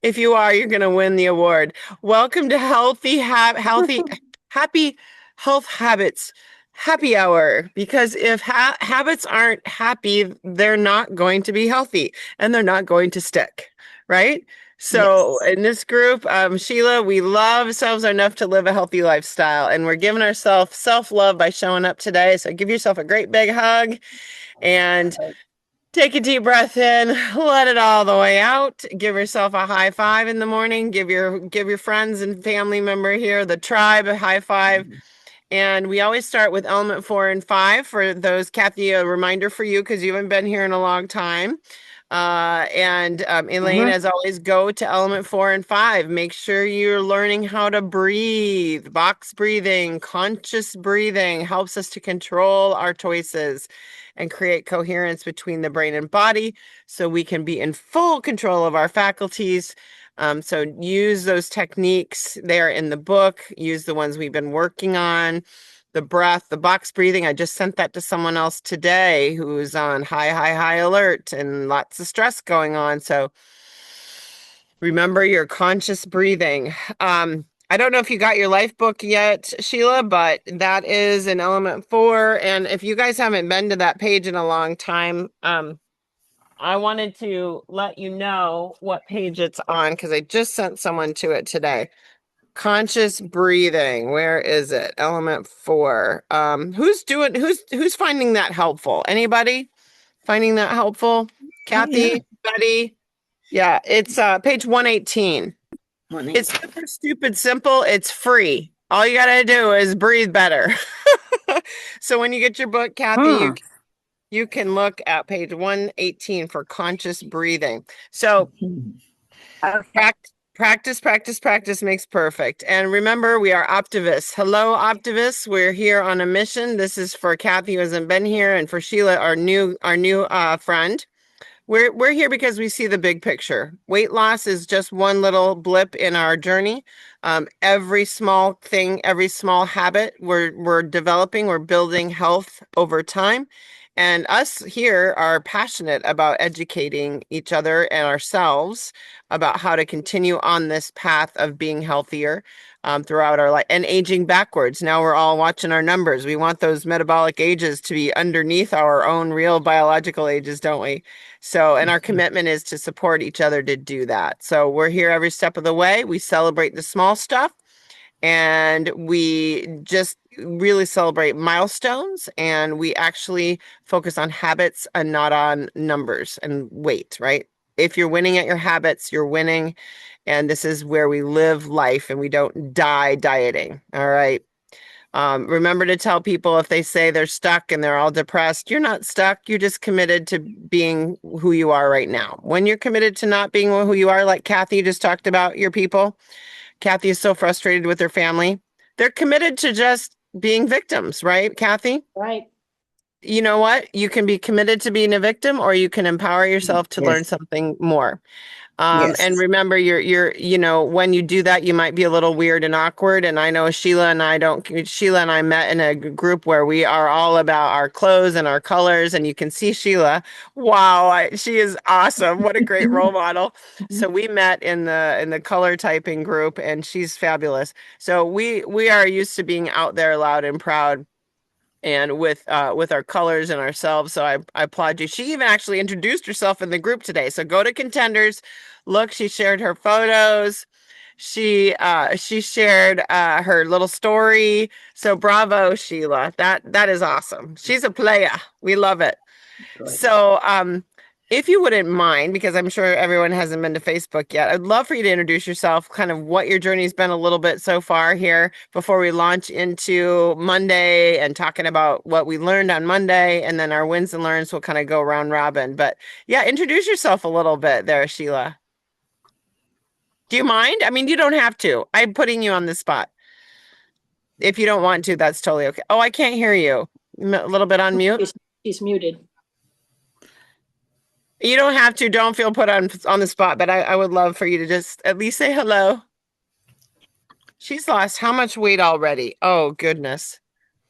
If you are, you're going to win the award. Welcome to Happy Health Habits Happy Hour. Because if habits aren't happy, they're not going to be healthy and they're not going to stick, right? So Yes. in this group, Sheila, we love ourselves enough to live a healthy lifestyle, and we're giving ourselves self-love by showing up today. So give yourself a great big hug and take a deep breath in, let it all the way out. Give yourself a high five in the morning. Give your friends and family member here, the tribe, a high five. And we always start with element 4 and 5 for those, Kathy, a reminder for you because you haven't been here in a long time. And Elaine, Uh-huh. as always, go to element 4 and 5. Make sure you're learning how to breathe. Box breathing, conscious breathing helps us to control our choices and create coherence between the brain and body so we can be in full control of our faculties. So use those techniques there in the book, use the ones we've been working on. The breath, the box breathing. I just sent that to someone else today who's on high alert and lots of stress going on. So remember your conscious breathing. I don't know if you got your life book yet, Sheila, but that is in element 4. And if you guys haven't been to that page in a long time, I wanted to let you know what page it's on because I just sent someone to it today. Conscious breathing. Where is it? Element 4. Who's finding that helpful? Anybody finding that helpful? Oh, yeah. Kathy, Betty? Yeah, it's page 118. It's 118. super stupid simple. It's free. All you gotta do is breathe better. So when you get your book, Kathy, Huh. you can look at page 118 for conscious breathing. So Okay. practice makes perfect. And remember, we are Optivists. Hello, Optivists. We're here on a mission. This is for Kathy, who hasn't been here, and for Sheila, our new friend. We're here because we see the big picture. Weight loss is just one little blip in our journey. Every small thing, every small habit we're developing, we're building health over time. And us here are passionate about educating each other and ourselves about how to continue on this path of being healthier throughout our life and aging backwards. Now we're all watching our numbers. We want those metabolic ages to be underneath our own real biological ages, don't we? So, and our commitment is to support each other to do that. So, we're here every step of the way. We celebrate the small stuff and we just really celebrate milestones and we actually focus on habits and not on numbers and weight, right? If you're winning at your habits, you're winning. And this is where we live life and we don't die dieting. All right. Remember to tell people if they say they're stuck and they're all depressed, you're not stuck. You're just committed to being who you are right now. When you're committed to not being who you are, like Kathy just talked about your people, Kathy is so frustrated with her family. They're committed to just being victims, right, Kathy? Right. You know what? You can be committed to being a victim or you can empower yourself to learn Yes. something more. And Yes. remember, when you do that, you might be a little weird and awkward. And I know Sheila and I met in a group where we are all about our clothes and our colors. And you can see Sheila. Wow, she is awesome. What a great role model. So we met in the color typing group and she's fabulous. So we are used to being out there loud and proud and with our colors and ourselves. So I applaud you. She even actually introduced herself in the group today. So go to Contenders. Look, she shared her photos. She shared her little story. So bravo, Sheila. That is awesome. She's a player. We love it. Good. So, if you wouldn't mind, because I'm sure everyone hasn't been to Facebook yet, I'd love for you to introduce yourself, kind of what your journey's been a little bit so far here before we launch into Monday and talking about what we learned on Monday, and then our wins and learns will kind of go round robin. But yeah, introduce yourself a little bit there, Sheila. Do you mind? I mean, you don't have to. I'm putting you on the spot. If you don't want to, that's totally okay. Oh, I can't hear you. A little bit on mute. She's muted. You don't have to. Don't feel put on the spot, but I would love for you to just at least say hello. She's lost how much weight already? Oh, goodness.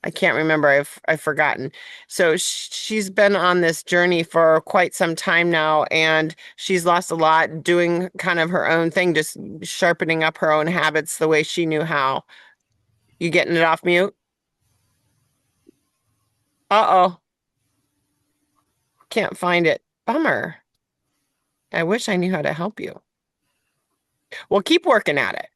I can't remember. I've forgotten. So she's been on this journey for quite some time now, and she's lost a lot doing kind of her own thing, just sharpening up her own habits the way she knew how. You getting it off mute? Uh-oh. Can't find it. Bummer. I wish I knew how to help you. Well, keep working at it.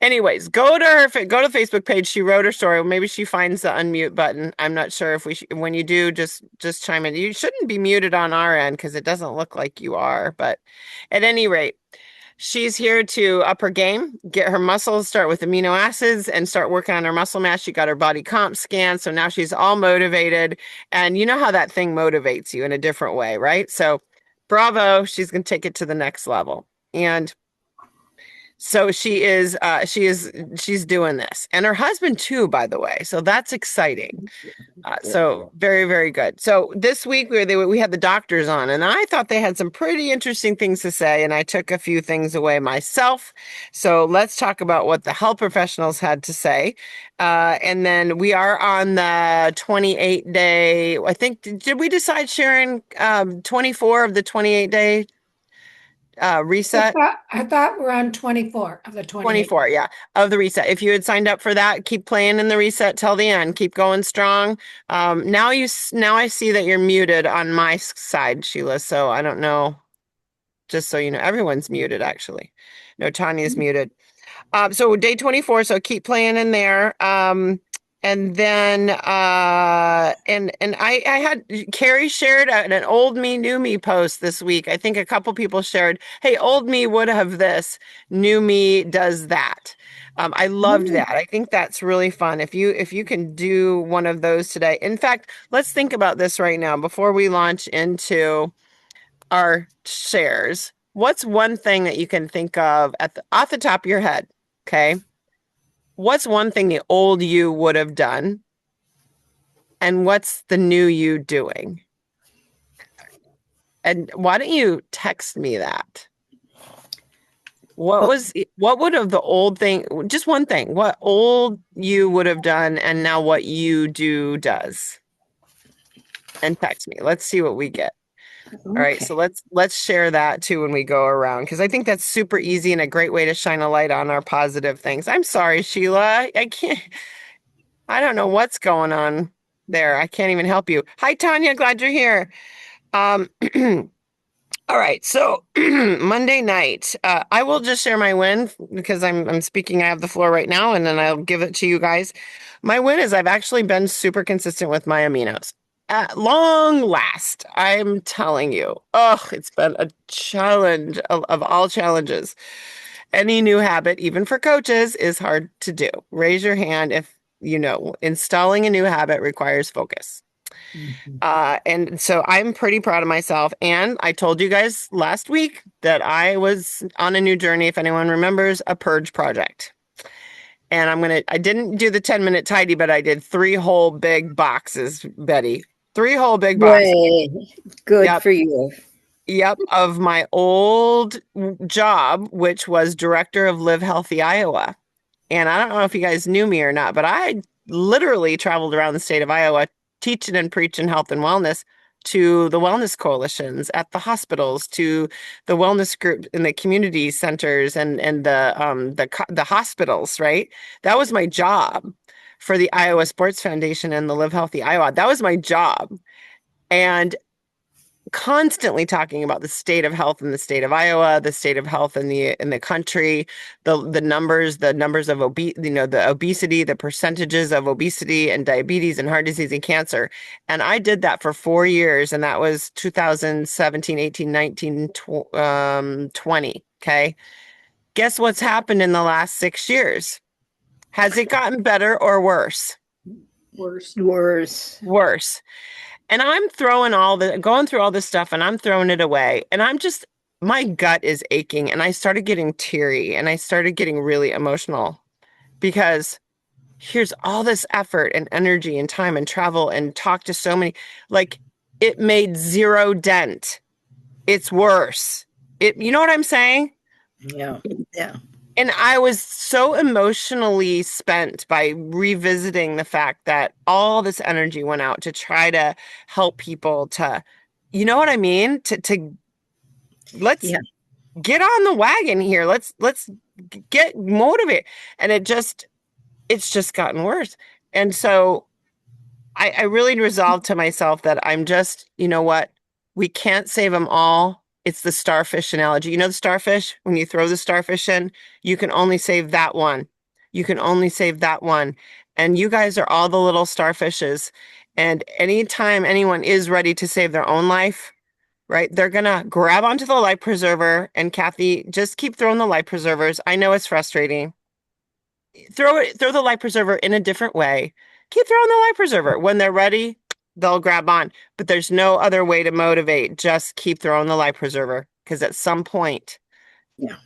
Anyways, go to the Facebook page. She wrote her story. Maybe she finds the unmute button. I'm not sure if when you do, just chime in. You shouldn't be muted on our end because it doesn't look like you are. But at any rate, she's here to up her game, get her muscles, start with amino acids, and start working on her muscle mass. She got her body comp scan, so now she's all motivated. And you know how that thing motivates you in a different way, right? So, bravo, she's going to take it to the next level. And so she's doing this, and her husband too, by the way. So that's exciting. So very, very good. So this week we had the doctors on, and I thought they had some pretty interesting things to say, and I took a few things away myself. So let's talk about what the health professionals had to say, and then we are on the 28-day. I think did we decide, Sharon, 24 of the 28-day reset? I thought we're on 24 of the 28. 24, yeah, of the reset. If you had signed up for that, keep playing in the reset till the end. Keep going strong. Now I see that you're muted on my side, Sheila. So I don't know. Just so you know, everyone's muted actually. No, Tanya's muted. So day 24, so keep playing in there. And then and I had Carrie shared an old me, new me post this week. I think a couple people shared, hey, old me would have this, new me does that. I loved that. I think that's really fun. If you can do one of those today. In fact, let's think about this right now before we launch into our shares. What's one thing that you can think of off the top of your head? Okay. What's one thing the old you would have done? And what's the new you doing? And why don't you text me that? What would have the old thing, just one thing, what old you would have done and now what you do does? And text me. Let's see what we get. All right, so let's share that too when we go around, because I think that's super easy and a great way to shine a light on our positive things. I'm sorry, Sheila. I don't know what's going on there. I can't even help you. Hi, Tanya. Glad you're here. All right, so Monday night, I will just share my win because I'm speaking. I have the floor right now, and then I'll give it to you guys. My win is I've actually been super consistent with my aminos. At long last, I'm telling you. Oh, it's been a challenge of all challenges. Any new habit, even for coaches, is hard to do. Raise your hand if you know installing a new habit requires focus. And so I'm pretty proud of myself. And I told you guys last week that I was on a new journey, if anyone remembers, a purge project. And I didn't do the 10-minute tidy, but I did 3 whole big boxes, Betty. 3 whole big boxes. Way. Good Yep. for you. Yep, of my old job, which was director of Live Healthy Iowa. And I don't know if you guys knew me or not, but I literally traveled around the state of Iowa teaching and preaching health and wellness to the wellness coalitions at the hospitals, to the wellness group in the community centers and the hospitals, right? That was my job for the Iowa Sports Foundation and the Live Healthy Iowa. That was my job. And constantly talking about the state of health in the state of Iowa, the state of health in the country, the numbers of the obesity, the percentages of obesity and diabetes and heart disease and cancer. And I did that for 4 years, and that was 2017, 18, 19, 20. Okay. Guess what's happened in the last 6 years? Has it gotten better or worse? Worse. Worse. And I'm going through all this stuff, and I'm throwing it away. And my gut is aching, and I started getting teary, and I started getting really emotional because here's all this effort and energy and time and travel and talk to so many, like it made 0 dent. It's worse. You know what I'm saying? Yeah. Yeah. And I was so emotionally spent by revisiting the fact that all this energy went out to try to help people to, you know what I mean? To let's Yeah. get on the wagon here. Let's get motivated. And it's just gotten worse. And so I really resolved to myself that I'm just, you know what? We can't save them all. It's the starfish analogy. You know the starfish? When you throw the starfish in, you can only save that one. You can only save that one. And you guys are all the little starfishes. And anytime anyone is ready to save their own life, right, they're gonna grab onto the life preserver. And Kathy, just keep throwing the life preservers. I know it's frustrating. Throw the life preserver in a different way. Keep throwing the life preserver. When they're ready, they'll grab on. But there's no other way to motivate. Just keep throwing the life preserver. Because at some point, Yeah.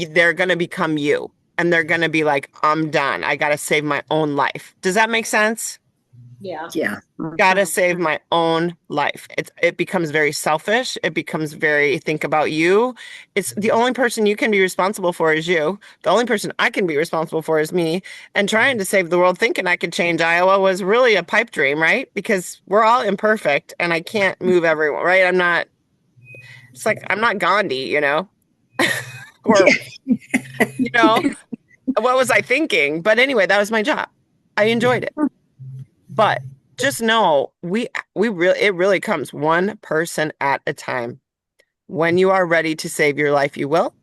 they're going to become you. And they're going to be like, I'm done. I got to save my own life. Does that make sense? Yeah. Gotta save my own life. It becomes very selfish. It becomes very think about you. It's the only person you can be responsible for is you. The only person I can be responsible for is me. And trying to save the world, thinking I could change Iowa was really a pipe dream, right? Because we're all imperfect and I can't move everyone, right? It's like I'm not Gandhi, or, you know, what was I thinking? But anyway, that was my job. I enjoyed it. But just know it really comes one person at a time. When you are ready to save your life, you will.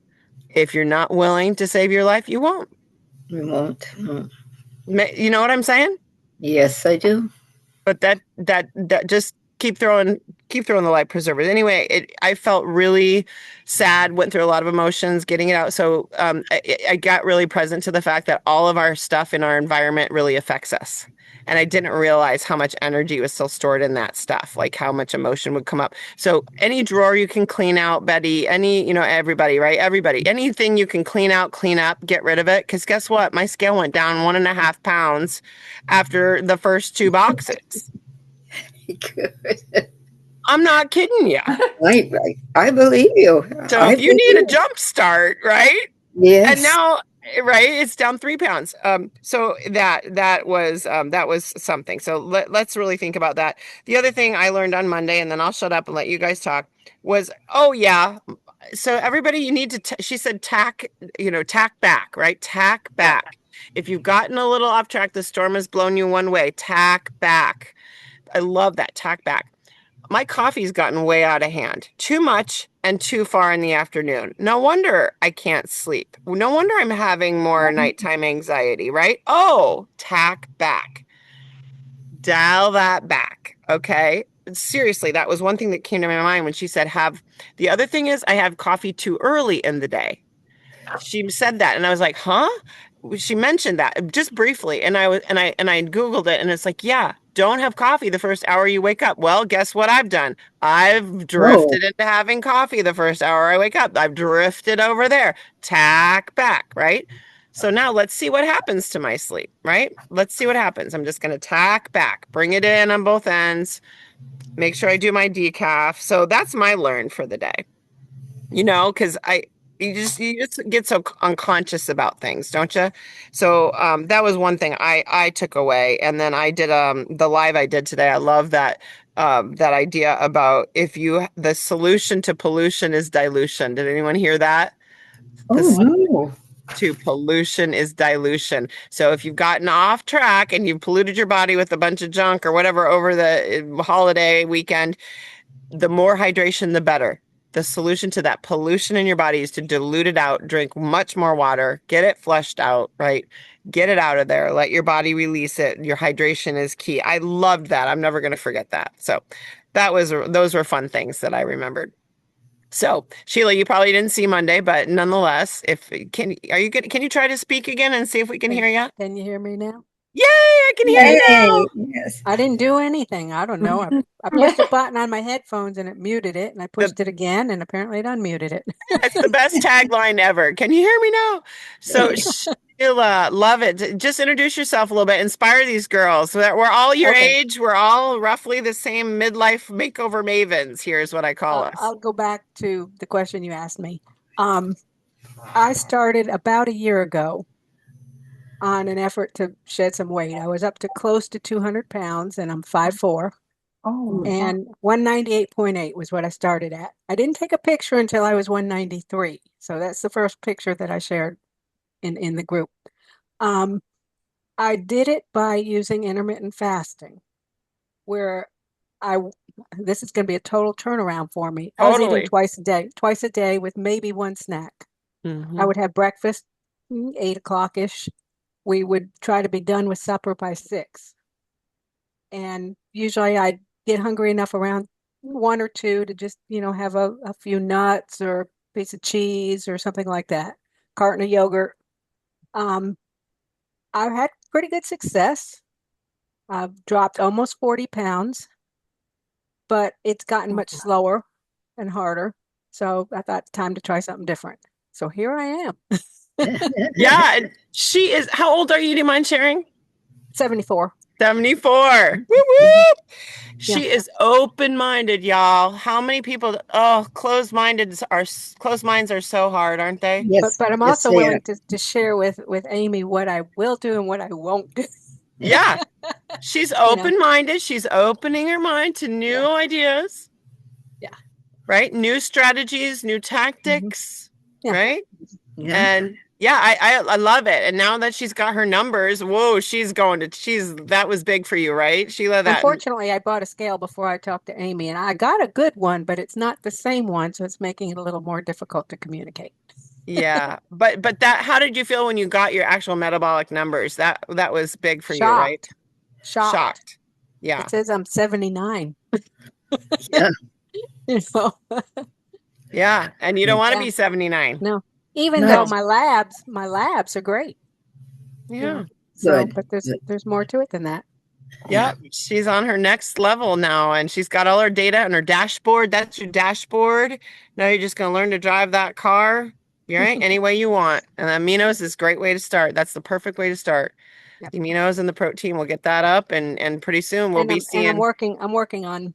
If you're not willing to save your life, you won't. We won't. No. You know what I'm saying? Yes, I do. But that just keep throwing the life preservers. Anyway, I felt really sad, went through a lot of emotions getting it out. So I got really present to the fact that all of our stuff in our environment really affects us. And I didn't realize how much energy was still stored in that stuff, like how much emotion would come up. So any drawer you can clean out, Betty, everybody, right? Everybody, anything you can clean out, clean up, get rid of it. Because guess what? My scale went down 1.5 pounds after the first 2 boxes. Good. I'm not kidding you. I believe you. So I if you need a believe. jump start, right? And Yes. now, right, it's down 3 pounds. So that was something. So let's really think about that. The other thing I learned on Monday, and then I'll shut up and let you guys talk, was, oh yeah. So everybody, you need to, she said, tack back, right? Tack back. If you've gotten a little off track, the storm has blown you one way, tack back. I love that, tack back. My coffee's gotten way out of hand. Too much and too far in the afternoon. No wonder I can't sleep. No wonder I'm having more nighttime anxiety, right? Oh, tack back. Dial that back. Okay. Seriously, that was one thing that came to my mind when she said the other thing is I have coffee too early in the day. She said that and I was like, huh? She mentioned that just briefly and I Googled it and it's like, yeah, don't have coffee the first hour you wake up. Well, guess what I've done? I've Oh, drifted into having coffee the first hour I wake up. I've drifted over there. Tack back, right? So now let's see what happens to my sleep, right? Let's see what happens. I'm just going to tack back, bring it in on both ends, make sure I do my decaf. So that's my learn for the day. Because you just get so unconscious about things, don't you? So that was one thing I took away, and then I did the live I did today. I love that idea about the solution to pollution is dilution. Did anyone hear that? The oh no. to pollution is dilution. So if you've gotten off track and you've polluted your body with a bunch of junk or whatever over the holiday weekend, the more hydration, the better. The solution to that pollution in your body is to dilute it out, drink much more water, get it flushed out, right? Get it out of there. Let your body release it. Your hydration is key. I loved that. I'm never going to forget that. So those were fun things that I remembered. So Sheila, you probably didn't see Monday, but nonetheless, can you try to speak again and see if we can hear you? Can you hear me now? Yay, I can hear you now. Yay. Yes. I didn't do anything. I don't know. I pushed a button on my headphones and it muted it, and I pushed it again, and apparently it unmuted it. It's the best tagline ever. Can you hear me now? So Sheila, love it. Just introduce yourself a little bit. Inspire these girls. So that we're all your Okay. age. We're all roughly the same midlife makeover mavens. Here's what I call us. I'll go back to the question you asked me. Um, I started about a year ago on an effort to shed some weight. I was up to close to 200 pounds and I'm 5'4", Oh, wow. and 198.8 was what I started at. I didn't take a picture until I was 193. So that's the first picture that I shared in the group. Um, I did it by using intermittent fasting, where I this is going to be a total turnaround for me. I was eating Totally. twice a day with maybe one snack. I Mhm. would have breakfast 8 o'clock-ish. We would try to be done with supper by 6. And usually I'd get hungry enough around 1 or 2 to just, have a few nuts or a piece of cheese or something like that. Carton of yogurt. Um, I've had pretty good success. I've dropped almost 40 pounds, but it's gotten much slower and harder. So I thought time to try something different. So here I am, Yeah, and she is. How old are you? Do you mind sharing? 74. 74. Woo Mhm. woo. Yeah. She is open-minded, y'all. How many people? Oh, closed minds are so hard, aren't they? But Yes, but I'm yes, also they are. willing to share with Amy what I will do and what I won't do. Yeah, she's You know, open-minded. She's opening her mind to new yeah, ideas, yeah. right? New strategies, new Hmm. tactics, Yeah. right? Yeah. And yeah, I love it. And now that she's got her numbers, whoa, she's that was big for you, right, Sheila? That Unfortunately, I bought a scale before I talked to Amy, and I got a good one, but it's not the same one, so it's making it a little more difficult to communicate. yeah. But that how did you feel when you got your actual metabolic numbers? That was big for you, right? Shocked, shocked. Shocked. Yeah. It says I'm 79. Yeah. You know, Yeah. And you don't want to yeah, be 79. no. Even though No. my labs are great, you know. Yeah. So, Good. but there's Good. there's more to it than that. Yeah. Yep. She's on her next level now and she's got all her data on her dashboard. That's your dashboard. Now you're just going to learn to drive that car, right? Any way you want. And aminos is a great way to start. That's the perfect way to start. Yep. The aminos and the protein will get that up and pretty soon we'll And be I'm seeing. working on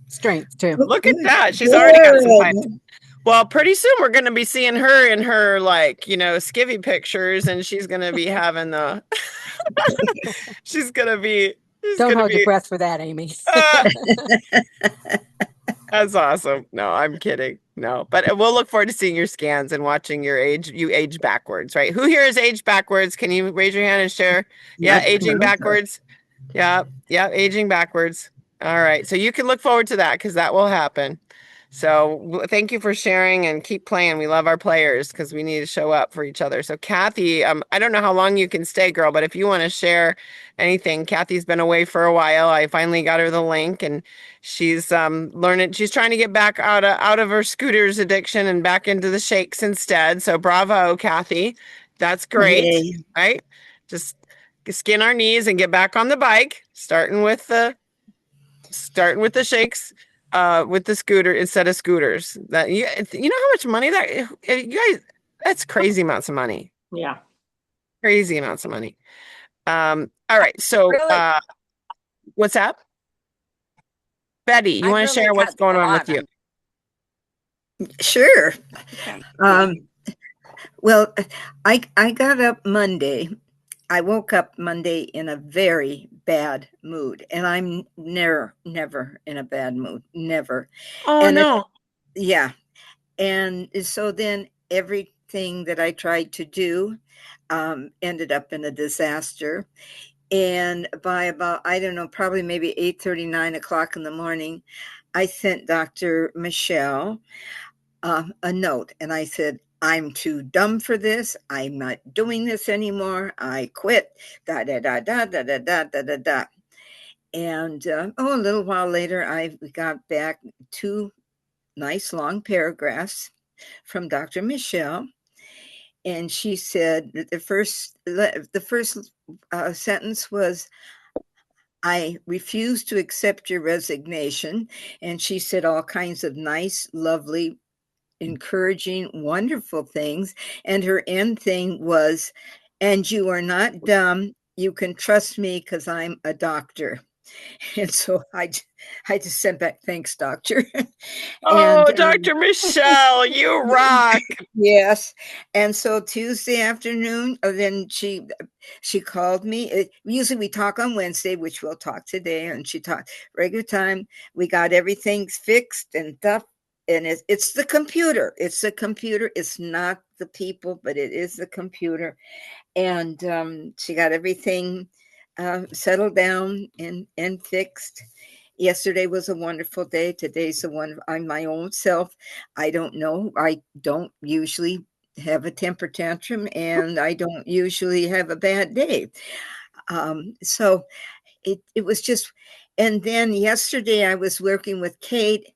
strength too. Look at that. She's already got some Good. fine. Well, pretty soon we're going to be seeing her in her like, skivvy pictures and she's going to be having the she's going to be she's Don't going to hold your be breath for that, Amy. uh, that's awesome. No, I'm kidding. No, but we'll look forward to seeing your scans and watching you age backwards, right? Who here is aged backwards? Can you raise your hand and share? Yeah, Not aging tomorrow. backwards. Yeah, yeah, aging backwards. All right. So you can look forward to that because that will happen. So thank you for sharing and keep playing. We love our players because we need to show up for each other. So Kathy, I don't know how long you can stay, girl, but if you want to share anything, Kathy's been away for a while. I finally got her the link and she's learning. She's trying to get back out of her scooters addiction and back into the shakes instead. So bravo, Kathy. That's great, Yay. right? Just skin our knees and get back on the bike, starting with the shakes, with the scooter instead of scooters. That you know how much money that you guys, that's crazy amounts of money. Yeah. Crazy amounts of money. All right. So Really, what's that? Betty, you I'd want to really share what's cut going a on with lot. you? Sure. Okay. Well, I got up Monday. I woke up Monday in a very bad mood, and I'm never in a bad mood, never. Oh And no. yeah, and so then everything that I tried to do ended up in a disaster. And by about, I don't know, probably maybe 8:30, 9 o'clock in the morning, I sent Dr. Michelle a note and I said, I'm too dumb for this. I'm not doing this anymore. I quit. Da da da da da da da da da da. And a little while later, I got back 2 nice long paragraphs from Dr. Michelle, and she said that the first sentence was, I refuse to accept your resignation. And she said all kinds of nice, lovely, encouraging, wonderful things. And her end thing was, and you are not dumb. You can trust me because I'm a doctor. And so I just sent back, thanks, doctor. Oh, And Dr. Michelle, you rock. yes. And so Tuesday afternoon, then she called me. Usually we talk on Wednesday, which we'll talk today, and she talked regular time. We got everything fixed and stuff. And it's the computer. It's the computer. It's not the people, but it is the computer. And she got everything settled down and fixed. Yesterday was a wonderful day. Today's the one. I'm my own self. I don't know. I don't usually have a temper tantrum, and I don't usually have a bad day. So it was just. And then yesterday I was working with Kate,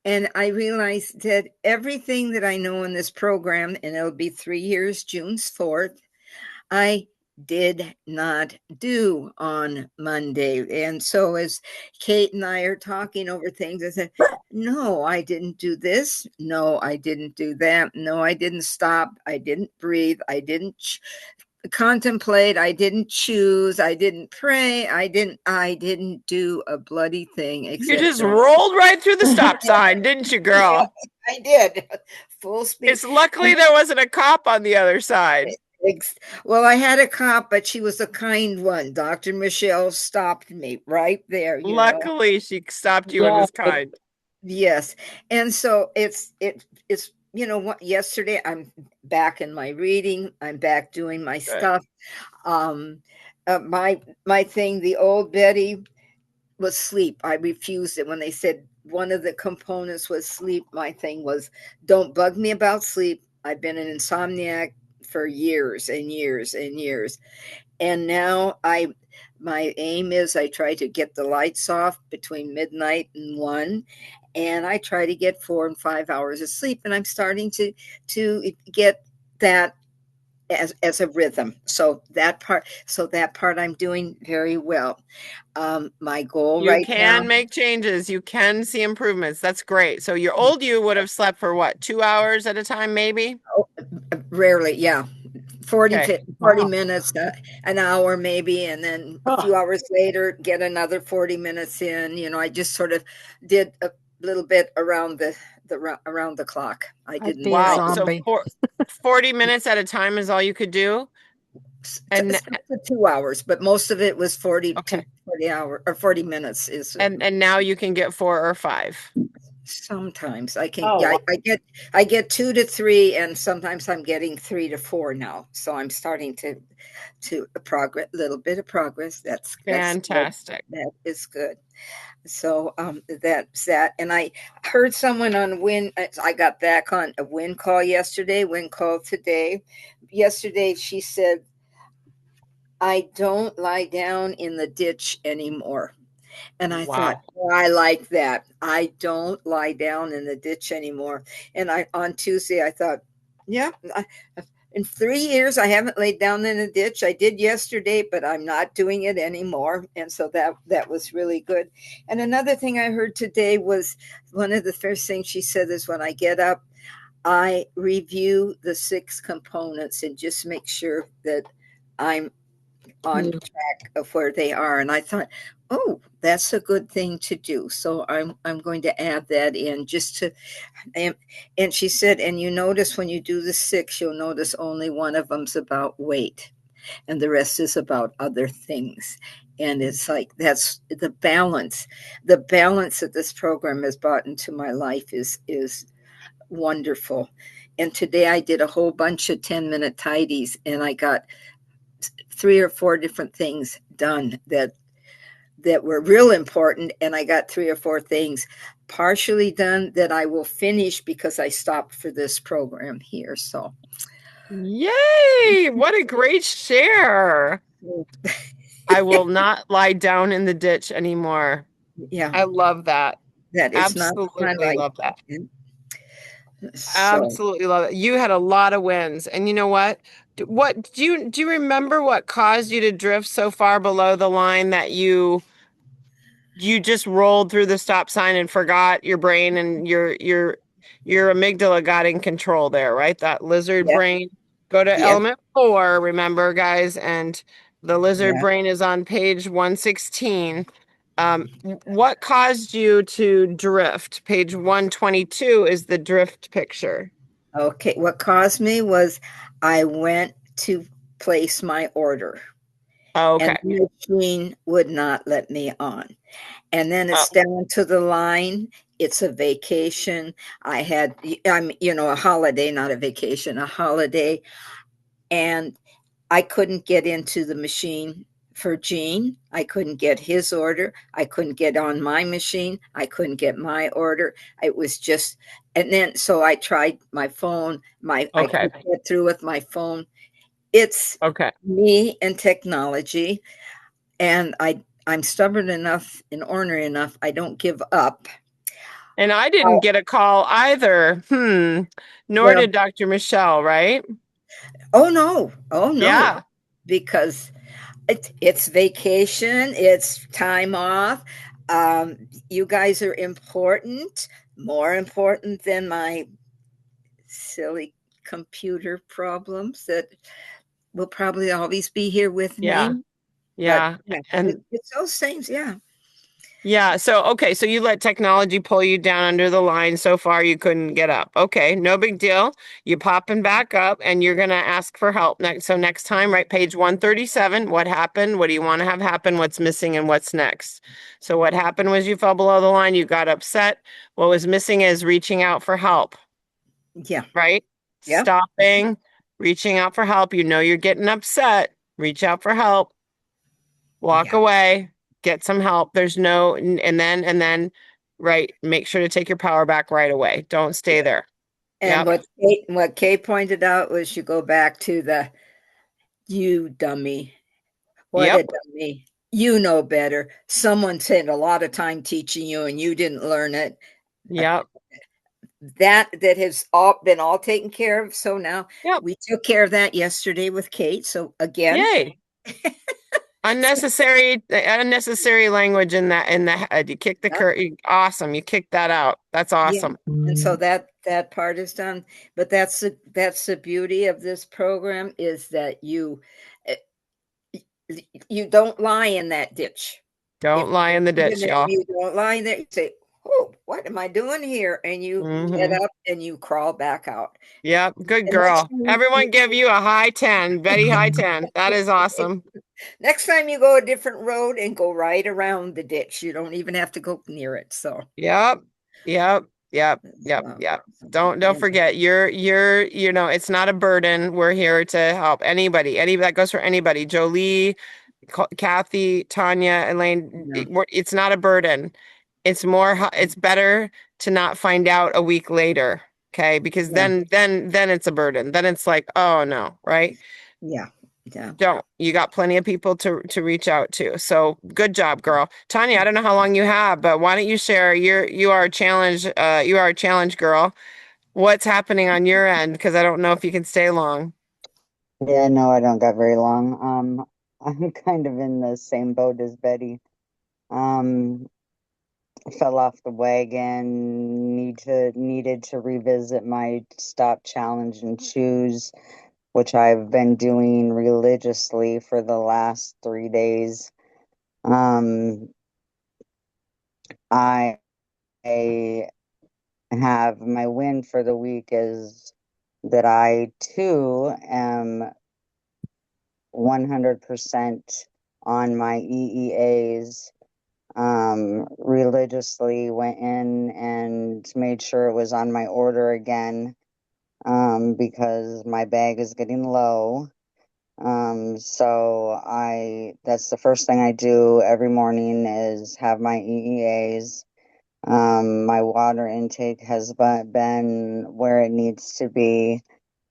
and I realized that everything that I know in this program, and it'll be 3 years, June 4th, I did not do on Monday. And so as Kate and I are talking over things, I said, no, I didn't do this. No, I didn't do that. No, I didn't stop. I didn't breathe. I didn't contemplate. I didn't choose. I didn't pray. I didn't do a bloody thing You except just rolled right through the stop sign, didn't you, yeah, girl? I did. Full speed. It's luckily there wasn't a cop on the other side. Well, I had a cop, but she was a kind one. Dr. Michelle stopped me right there, Luckily, she stopped you and Yeah, was kind. Yes. And so it's what, yesterday I'm back in my reading, I'm back doing my Good. stuff. My thing, the old Betty was sleep. I refused it when they said one of the components was sleep. My thing was, don't bug me about sleep. I've been an insomniac for years and years and years. And now my aim is I try to get the lights off between midnight and 1, and I try to get 4 and 5 hours of sleep, and I'm starting to get that as a rhythm. So that part I'm doing very well. My goal You right now, can make changes. You can see improvements. That's great. So your old you would have slept for what, 2 hours at a time, maybe? rarely, yeah, 40, Okay. 40 wow. minutes, an hour maybe, and then a Oh, few hours later, get another 40 minutes in. I just sort of did a little bit around the clock. I I'd didn't, be a I Wow. So zombie. 40 minutes at a time is all you could do? And up to 2 hours, but most of it was 40 to okay. 40 hour or 40 minutes is And now you can get 4 or 5. sometimes I can, Oh, yeah, wow. I get 2 to 3, and sometimes I'm getting 3 to 4 now. So I'm starting to progress, little bit of progress. That's good. Fantastic. That is good. So that's that. And I heard someone on I got back on a Win call yesterday, Win call today. Yesterday she said, I don't lie down in the ditch anymore. And I thought, Wow. oh, I like that. I don't lie down in the ditch anymore. And on Tuesday, I thought, yeah, in 3 years, I haven't laid down in a ditch. I did yesterday, but I'm not doing it anymore. And so that was really good. And another thing I heard today was, one of the first things she said is, when I get up, I review the 6 components and just make sure that I'm on Mm. track of where they are. And I thought, oh, that's a good thing to do. So I'm going to add that in just to. And she said, and you notice when you do the 6, you'll notice only one of them's about weight, and the rest is about other things. And it's like, that's the balance. The balance that this program has brought into my life is wonderful. And today I did a whole bunch of 10-minute tidies, and I got 3 or 4 different things done that were real important, and I got 3 or 4 things partially done that I will finish because I stopped for this program here. So Yay! What a great share. I will not lie down in the ditch anymore. yeah, I love that. that is not my Absolutely life. love that. So Absolutely love it. You had a lot of wins. And you know what? What do you remember what caused you to drift so far below the line that you just rolled through the stop sign and forgot your brain and your amygdala got in control there, right? That lizard yeah, brain. Go to yeah, element 4, remember, guys, and the lizard yeah, brain is on page 116. What caused you to drift? Page 122 is the drift picture. Okay, what caused me was I went to place my order and Okay. the machine would not let me on. And then Oh, it's down to the line. It's a vacation. A holiday, not a vacation, a holiday. And I couldn't get into the machine for Gene. I couldn't get his order. I couldn't get on my machine. I couldn't get my order. It was just, and then so I tried my phone. I okay. couldn't get through with my phone. It's Okay. me and technology, and I'm stubborn enough and ornery enough. I don't give up. And I didn't Oh, get a call either. Nor well, did Dr. Michelle, right? oh no, Yeah. because it's vacation, it's time off. You guys are important, more important than my silly computer problems that will probably always be here with Yeah. me. But Yeah. yeah, And it's those things. Yeah, yeah. So, okay. So you let technology pull you down under the line. So far, you couldn't get up. Okay. No big deal. You popping back up and you're going to ask for help next. So next time, right? Page 137. What happened? What do you want to have happen? What's missing and what's next? So what happened was you fell below the line. You got upset. What was missing is reaching out for help, yeah, right? yeah, Stopping, reaching out for help. You know you're getting upset. Reach out for help. Walk yeah, away, get some help. There's no, and then, right, make sure to take your power back right away. Don't stay yeah. there. And Yep. what Kay pointed out was you go back to the you dummy. What a Yep. dummy. You know better. Someone spent a lot of time teaching you and you didn't learn it. Yep. That has all been all taken care of. So now Yep. we took care of that yesterday with Kate. So again, Yay. Unnecessary language in the head. You kick the yeah, awesome. You kicked that out. That's yeah. awesome. And so that part is done. But that's the beauty of this program is that eh, you don't lie in that ditch. If Don't lie in the even ditch, if y'all. you don't lie there, you say, "Oh, what am I doing here?" And you get Hmm. up and you crawl back out. Yep. Good And next girl. time, Everyone give you a high 10. Betty high 10. That is awesome. next time you go a different road and go right around the ditch. You don't even have to go near it. So, Yep. Yep. Yep. Yep. so, Yep. Don't forget it's not a burden. We're here to help anybody. That goes for anybody. Jolie, Kathy, Tanya, Elaine, yeah, it's not a burden. It's better to not find out a week later. Okay? Because yeah, then it's a burden. Then it's like, oh no, right? yeah, yeah. Don't. You got plenty of people to reach out to. So good job, girl. Tanya, I don't know how long you have, but why don't you share you are a challenge girl. What's happening on your end? Because I don't know if you can stay long. Yeah, no, I don't got very long. I'm kind of in the same boat as Betty. Um, fell off the wagon, needed to revisit my stop challenge and choose, which I've been doing religiously for the last 3 days. Um, I have my win for the week is that I too am 100% on my EEA's. Religiously went in and made sure it was on my order again, because my bag is getting low. So that's the first thing I do every morning is have my EEA's. My water intake has been where it needs to be.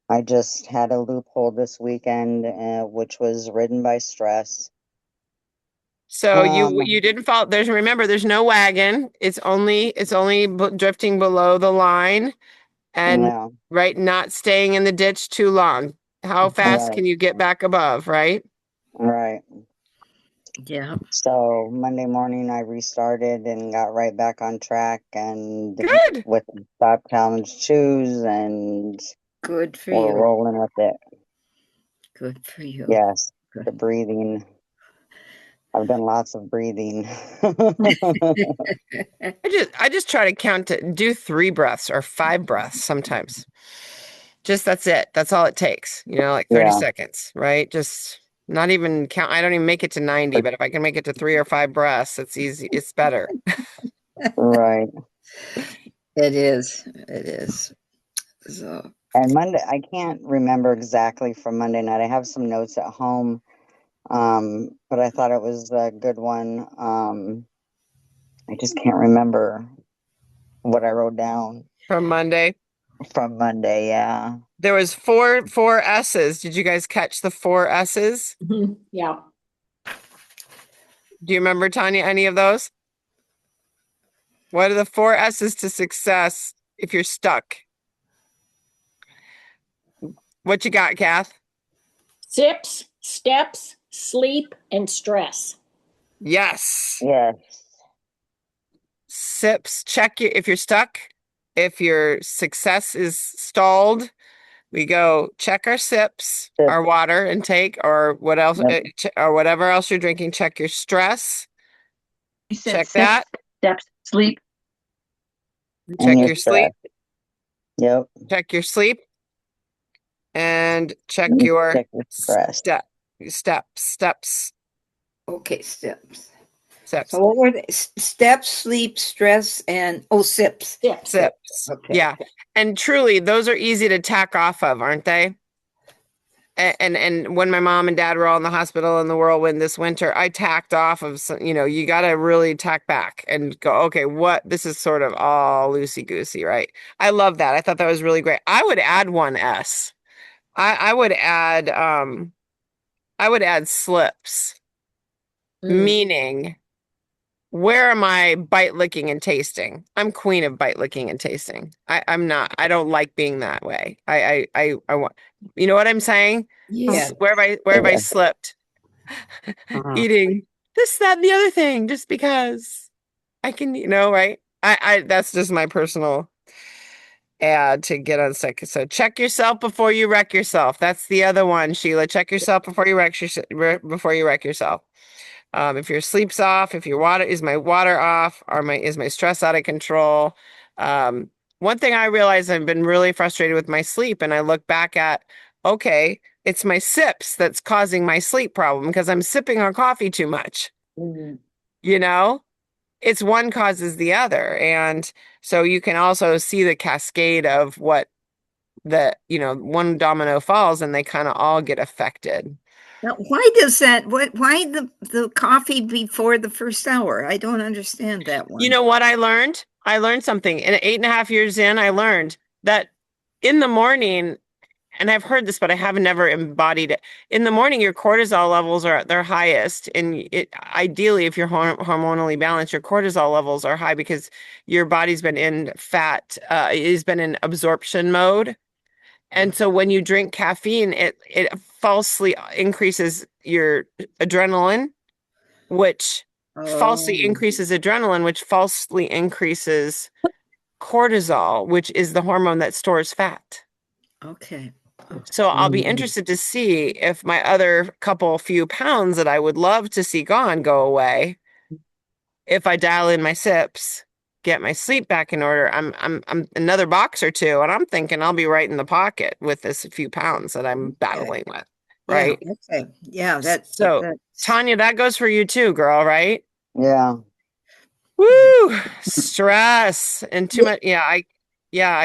I just had a loophole this weekend, which was ridden by stress. So you Um, didn't fall. There's no wagon. It's only drifting below the line and yeah, right, not staying in the ditch too long. How fast right, can you get back above, right? right. Yeah. So Monday morning, I restarted and got right back on track and Good. with the stop challenge shoes, and Good for we're you. rolling with it. Good for you. Yes, Good. the breathing. I've done lots of breathing. I just try to count to do 3 breaths or 5 breaths sometimes. Just that's it. That's all it takes. Like 30 Yeah, seconds, right? Just not even count. I don't even make it to 90, but if I can make it to 3 or 5 breaths, it's easy. It's better. right. It is. It is. So, And Monday, I can't remember exactly from Monday night. I have some notes at home, but I thought it was a good one. I just can't remember what I wrote down From Monday. from Monday. Yeah. There was four S's. Did you guys catch the 4 S's? Yeah. Do you remember, Tanya, any of those? What are the 4 S's to success if you're stuck? What you got, Kath? Sips, steps, sleep, and stress. Yes. Yes. Sips. Check if you're stuck. If your success is stalled, we go check our sips, Sip. our water intake, or what else, Yep. or whatever else you're drinking. Check your stress. You said Check six that. steps, sleep. And Check your your stress. sleep. Yep. Check your sleep. And check And your check your stress. steps. okay, steps. Steps. So what were they? Steps, sleep, stress, and sips. Sips. Okay. Yeah. And truly, those are easy to tack off of, aren't they? And when my mom and dad were all in the hospital in the whirlwind this winter, I tacked off of some, you got to really tack back and go, okay, this is sort of all loosey goosey, right? I love that. I thought that was really great. I would add one S. I would add slips, meaning where am I bite licking and tasting? I'm queen of bite licking and tasting. I'm not. I don't like being that way. I want. You know what I'm saying? Yeah. Where have I slipped? Eating this, that, and the other thing, just because I can, right? I that's just my personal ad to get unstuck. So check yourself before you wreck yourself. That's the other one, Sheila. Check yourself before you wreck yourself. If your sleep's off, if your water is my water off, or is my stress out of control. One thing I realized, I've been really frustrated with my sleep, and I look back at, okay, it's my sips that's causing my sleep problem because I'm sipping on coffee too much. You know, it's one causes the other, and so you can also see the cascade of what one domino falls, and they kind of all get affected. Now, why does that? Why the coffee before the first hour? I don't understand that one. You know what I learned? I learned something. And 8.5 years in, I learned that in the morning, and I've heard this, but I have never embodied it. In the morning, your cortisol levels are at their highest. And ideally, if you're hormonally balanced, your cortisol levels are high because your body's been in it's been in absorption mode. And so when you drink caffeine, it falsely increases your adrenaline, which falsely increases adrenaline, which falsely increases cortisol, which is the hormone that stores fat. Okay. So I'll be interested to see if my other few pounds that I would love to see gone go away if I dial in my sips, get my sleep back in order. I'm another box or two, and I'm thinking I'll be right in the pocket with this few pounds that I'm battling with, right? Yeah, okay. Yeah, that's Tanya, that goes for you too, girl, right? Yeah. Woo! Stress and too much. Yeah, I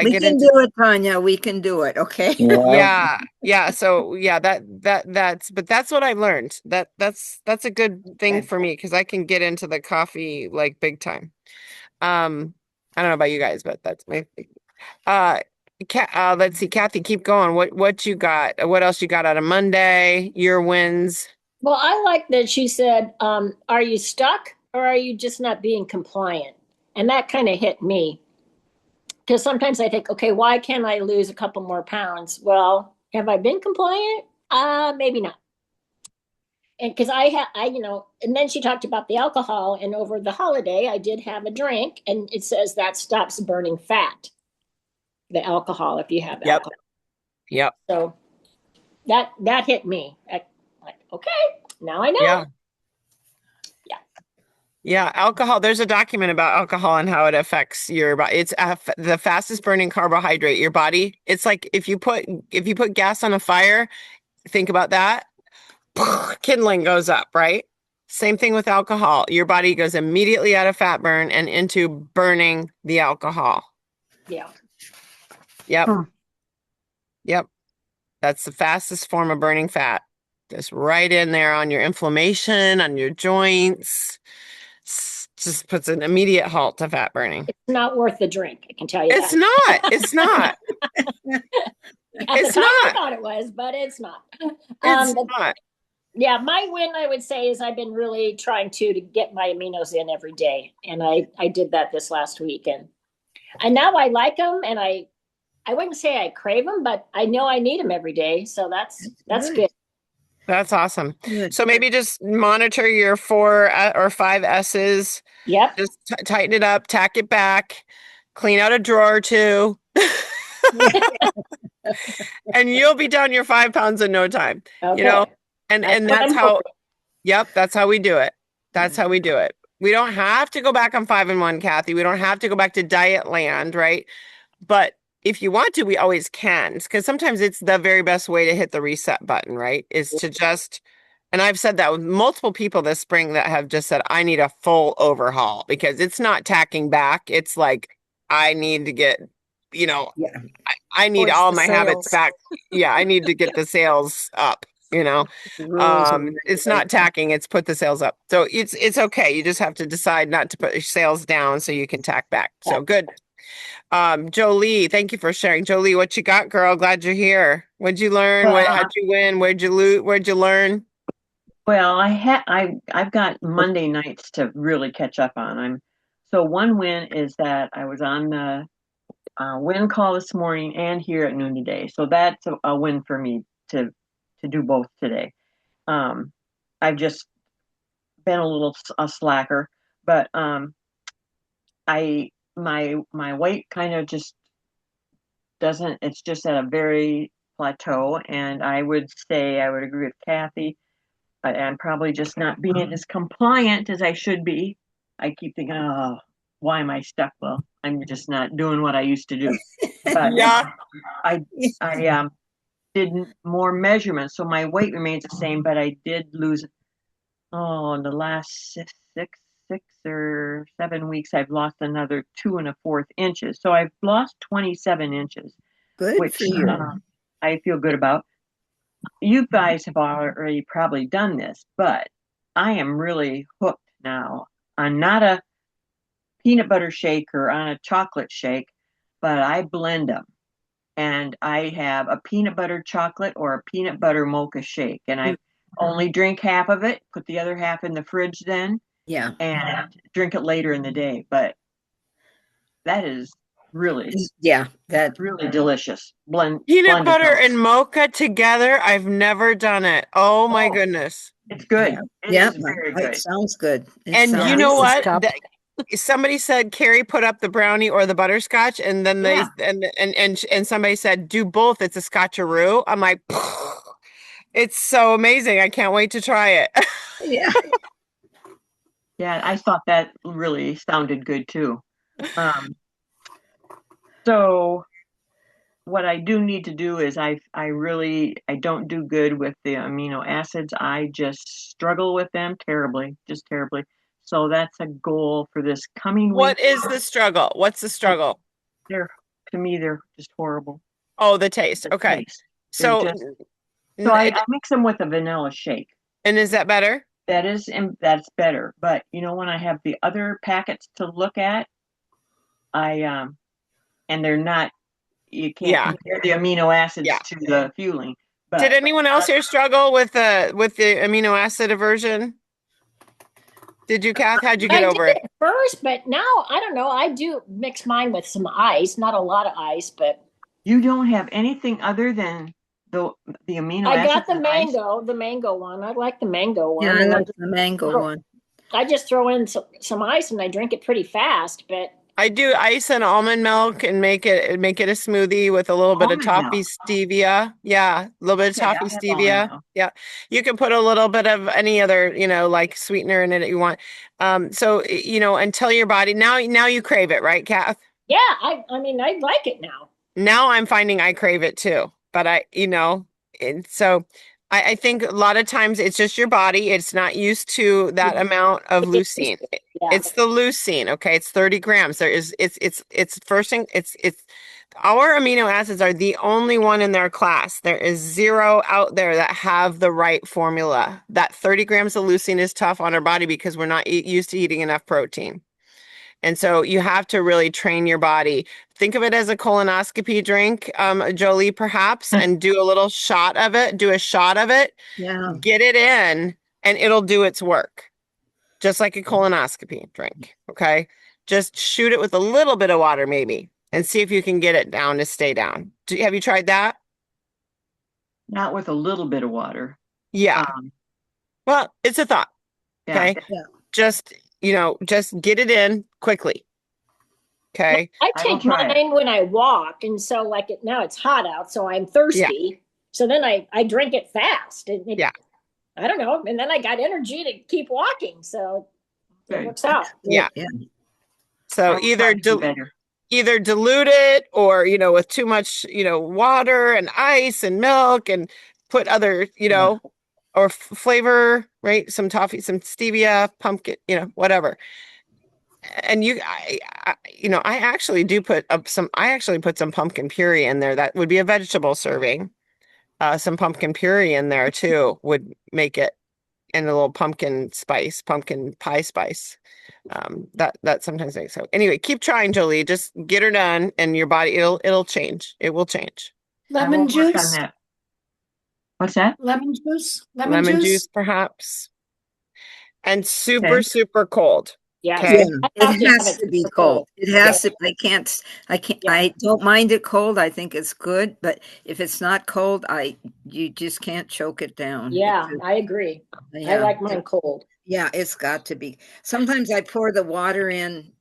we get can into do it, Tanya. We can do it. Okay. yeah. So yeah, but that's what I learned. That's a good thing for me because I can get into the coffee like big time. I don't know about you guys, but that's my thing. Let's see, Kathy, keep going. What you got? What else you got out of Monday? Your wins. Well, I like that she said, are you stuck or are you just not being compliant? And that kind of hit me. Because sometimes I think, okay, why can't I lose a couple more pounds? Well, have I been compliant? Maybe not. And because and then she talked about the alcohol, and over the holiday, I did have a drink, and it says that stops burning fat, the alcohol, if you have alcohol. Yep. So that hit me. Like, okay, now I know. Yeah. Yeah, alcohol. There's a document about alcohol and how it affects your body. It's the fastest burning carbohydrate. Your body. It's like if you put gas on a fire. Think about that. Kindling goes up, right? Same thing with alcohol. Your body goes immediately out of fat burn and into burning the alcohol. Yeah. Yep. Hmm. Yep. That's the fastest form of burning fat. Just right in there on your inflammation, on your joints. Just puts an immediate halt to fat burning. It's not worth the drink, I can tell you It's that. not. It's not. At the It's time I not. thought it was, but it's not. It's But not. yeah, my win, I would say, is I've been really trying to get my aminos in every day. And I did that this last week. And now I like them, and I wouldn't say I crave them, but I know I need them every day. So that's good. That's awesome. Good. So maybe just monitor your 4 or 5 S's. Yep. Just tighten it up, tack it back, clean out a drawer or two, and you'll be down your 5 pounds in no time. Okay. You know, and That's what that's I'm how. hoping. Yep, that's how we do it. That's how we do it. We don't have to go back on 5 and 1, Kathy. We don't have to go back to diet land, right? But if you want to, we always can. Because sometimes it's the very best way to hit the reset button, right? Is to just, and I've said that with multiple people this spring that have just said, I need a full overhaul because it's not tacking back. It's like, I need to get, you know, Yeah. I need Towards all the my habits sales. back. Yeah, I need to get the sales up, you know. Rules and It's not tacking, it's put the sales up. So it's okay. You just have to decide not to put your sales down so you can tack back. So good. Jolie, thank you for sharing. Jolie, what you got, girl? Glad you're here. What'd you learn? How'd you win? Where'd you loot? Where'd you learn? Well, I've got Monday nights to really catch up on. So one win is that I was on the win call this morning and here at noon today. So that's a win for me to do both today. I've just been a little a slacker, but I my weight kind of just doesn't. It's just at a very plateau, and I would say I would agree with Kathy. I'm probably just not being as compliant as I should be. I keep thinking, oh, why am I stuck? Well, I'm just not doing what I used to do. But Yeah. I did more measurements, so my weight remains the same, but I did lose. Oh, in the last 6 or 7 weeks, I've lost another 2 1/4 inches. So I've lost 27 inches, Good which for you. I feel good about. You guys have already probably done this, but I am really hooked now on not a peanut butter shake or on a chocolate shake, but I blend them. And I have a peanut butter chocolate or a peanut butter mocha shake. And I only drink half of it, put the other half in the fridge then, Yeah. and drink it later in the day. But that is really, Yeah. That really delicious. Peanut Blended butter milk. and mocha together. I've never done it. Oh my Oh, goodness. It's good. Yeah. It Yeah. is very It good. sounds good. It And you sounds know Reese's what? cup. Somebody said Carrie put up the brownie or the butterscotch, and then they Yeah. and somebody said do both. It's a scotcheroo. I'm like, it's so amazing. I can't wait to try it. yeah. Yeah, I thought that really sounded good too. Um, so what I do need to do is I don't do good with the amino acids. I just struggle with them terribly, just terribly. So that's a goal for this coming What week. is the struggle? What's the struggle? They're to me they're just horrible. Oh, the taste. The Okay. taste. They're So, just so I mix them with a vanilla shake. and is that better? That's better. But you know when I have the other packets to look at, I and they're not you can't Yeah. compare the amino acids Yeah. to the fueling. Did But anyone else here struggle with the amino acid aversion? Did you, Kath? How'd you get I over did it? it first, but now I don't know. I do mix mine with some ice, not a lot of ice, but you don't have anything other than the amino I acids got the and ice? mango one. I like the mango one. Yeah. I And like the mango one. I just throw in some ice and I drink it pretty fast, but I do ice and almond milk and make it a smoothie with a little bit of Almond toffee milk. stevia. Yeah, a little bit of Okay, toffee I'll have almond stevia. milk. Yeah. You can put a little bit of any other, like sweetener in it that you want. So until your body now you crave it, right, Kath? Yeah, I mean, I like it now. Now I'm finding I crave it too. But and so I think a lot of times it's just your body. It's not used to that amount of leucine. Yeah. It's the leucine, okay? It's 30 grams. It's first thing, it's our amino acids are the only one in their class. There is zero out there that have the right formula. That 30 grams of leucine is tough on our body because we're not used to eating enough protein. And so you have to really train your body. Think of it as a colonoscopy drink, Jolie, perhaps, and do a little shot of it. Do a shot of it, Yeah. get it in, and it'll do its work, just like a colonoscopy drink. Okay. Just shoot it with a little bit of water, maybe, and see if you can get it down to stay down. Have you tried that? Not with a little bit of water. Yeah. Well, it's a thought. Yeah. Okay. Yeah. Just get it in quickly. Okay. I I will take try it. mine when I walk, and so now it's hot out, so I'm thirsty. So then I drink it fast. Yeah. I don't know, and then I got energy to keep walking, so it Good. works out. Yeah. Yeah. So I will try to do better. either dilute it or, with too much, water and ice and milk and put other, or flavor, right? Some toffee, some stevia, pumpkin, whatever. And I actually do put I actually put some pumpkin puree in there. That would be a vegetable serving. Some pumpkin puree in there too would make it, and a little pumpkin pie spice. That sometimes makes so. Anyway, keep trying, Jolie. Just get her done, and your body it'll change. It will change. I Lemon will work on juice, that. What's that? lemon juice, Lemon juice, perhaps, and super Okay. super cold. Yeah, Okay. I It have to have has it to be super cold. It has Yeah. to, I can't, Yeah. I don't mind it cold. I think it's good, but if it's not cold, you just can't choke it down. Yeah, I agree. I Yeah. like mine cold. Yeah, it's got to be. Sometimes I pour the water in.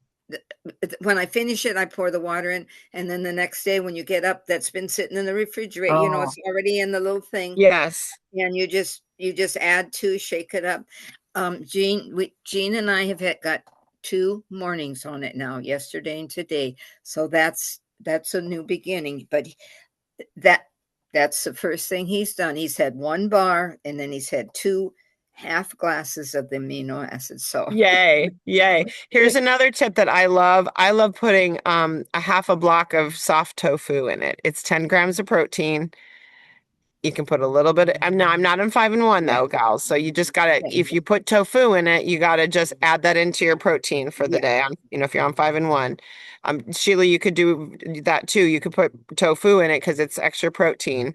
When I finish it, I pour the water in, and then the next day when you get up, that's been sitting in the refrigerator. Oh. It's already in the little thing. Yes. And you just add two, shake it up. Jean and I have got 2 mornings on it now, yesterday and today. So that's a new beginning. But that's the first thing he's done. He's had 1 bar, and then he's had 2 half glasses of the amino acids. So Yay. Here's another tip that I love. I love putting a half a block of soft tofu in it. It's 10 grams of protein. You can put a little bit. I'm not in 5-in-1 though, gals. So you just gotta, if you put tofu in it, you gotta just add that into your protein for the day. If you're on 5-in-1, Sheila, you could do that too. You could put tofu in it because it's extra protein.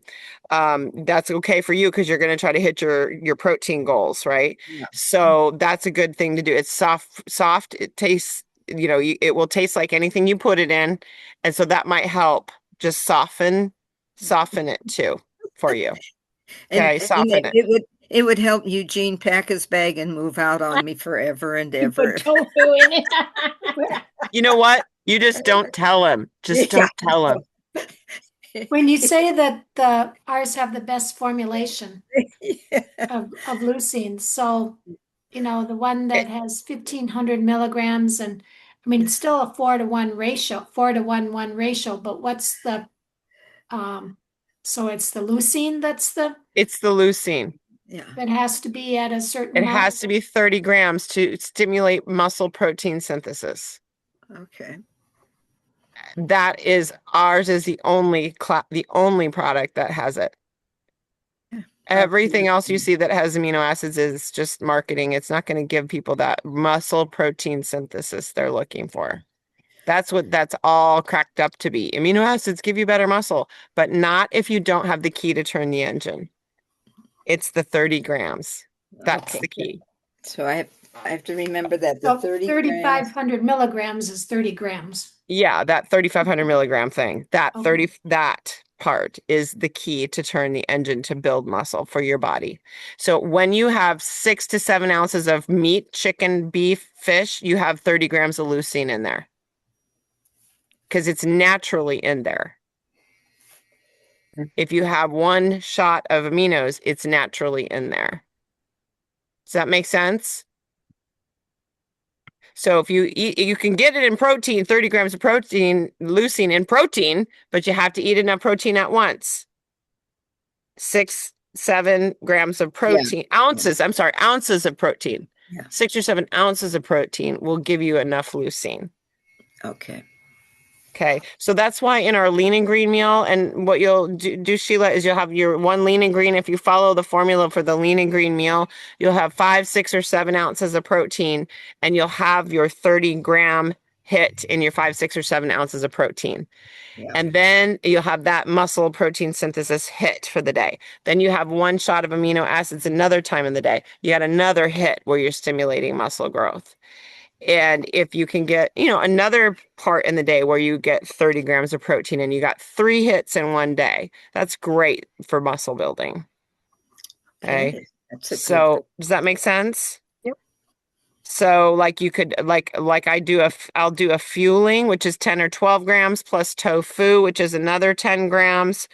That's okay for you because you're gonna try to hit your protein goals, right? Yeah. So that's a good thing to do. It's soft. It tastes, it will taste like anything you put it in, and so that might help just soften it too. For you. Okay, soften it. It would help Eugene pack his bag and move out on me forever and You ever. put tofu in it. You know what? You just don't tell him. Just don't tell him. when you say that ours have the best formulation of leucine, so the one that has 1,500 milligrams, and I mean it's still a 4-to-1 ratio, 4-to-1 ratio. But what's the so it's the leucine It's the leucine. Yeah. that has to be at a certain It level? has to be 30 grams to stimulate muscle protein synthesis. Okay. That is ours is the only product that has it. Everything else you see that has amino acids is just marketing. It's not going to give people that muscle protein synthesis they're looking for. That's what that's all cracked up to be. Amino acids give you better muscle, but not if you don't have the key to turn the engine. It's the 30 grams. That's the key. So I have to remember that So the 30 3,500 milligrams is 30 grams. Yeah, that 3,500 milligram thing. That Okay. that part is the key to turn the engine to build muscle for your body. So when you have 6 to 7 ounces of meat, chicken, beef, fish, you have 30 grams of leucine in there. because it's naturally in there. If you have one shot of aminos, it's naturally in there. Does that make sense? So if you eat, you can get it in protein, 30 grams of protein, leucine in protein, but you have to eat enough protein at once. 6-7 grams of protein, ounces of protein. Yeah. 6 or 7 ounces of protein will give you enough leucine. Okay. Okay, so that's why in our lean and green meal, and what you'll do, Sheila, is you'll have your one lean and green. If you follow the formula for the lean and green meal, you'll have 5, 6, or 7 ounces of protein, and you'll have your 30-gram hit in your 5, 6, or 7 ounces of protein. Yeah. And then you'll have that muscle protein synthesis hit for the day. Then you have one shot of amino acids another time in the day. You got another hit where you're stimulating muscle growth. And if you can get, another part in the day where you get 30 grams of protein and you got 3 hits in one day, that's great for muscle building. Okay. So does that make sense? Yep. So like you could, I'll do a fueling, which is 10 or 12 grams plus tofu, which is another 10 grams,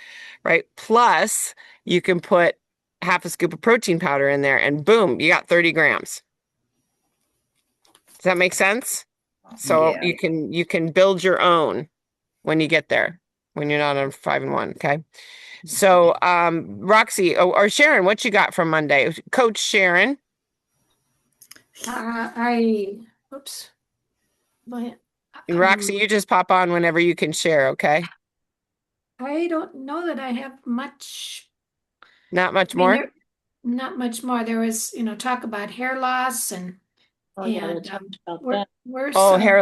right? Plus you can put half a scoop of protein powder in there and boom, you got 30 grams. Does that make sense? So you can build your own when you get there, when you're not on 5 and 1. Okay. So Roxy or Sharon, what you got from Monday? Coach Sharon. Oops. But, Roxy, you just pop on whenever you can share, okay? I don't know that I have much. Not much more? Not much more. There was, talk about hair loss and Hair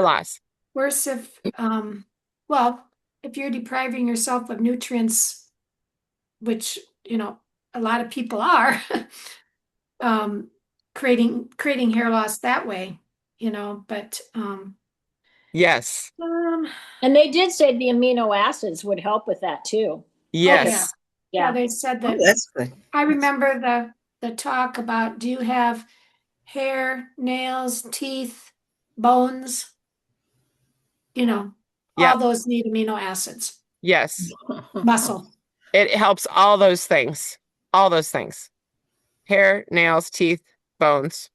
loss. Worse if, if you're depriving yourself of nutrients, which, a lot of people are, creating hair loss that way, but, yes. And they did say the amino acids would help with that too. Yes. Yeah, they said that. That's good. I remember the talk about, do you have hair, nails, teeth, bones? All those need amino acids. Yes. Muscle. It helps all those things. All those things. Hair, nails, teeth, bones,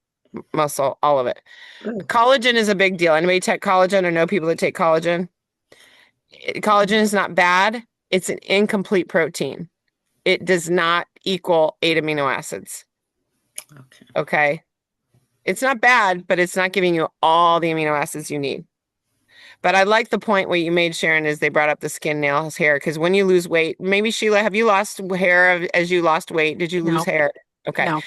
muscle, all of it. Good. Collagen is a big deal. Anybody take collagen or know people that take collagen? Collagen is not bad. It's an incomplete protein. It does not equal 8 amino acids. Okay. It's not bad, but it's not giving you all the amino acids you need. But I like the point what you made, Sharon, is they brought up the skin, nails, hair, because when you lose weight, maybe Sheila, have you lost hair as you lost weight? Did you lose hair? Okay. No.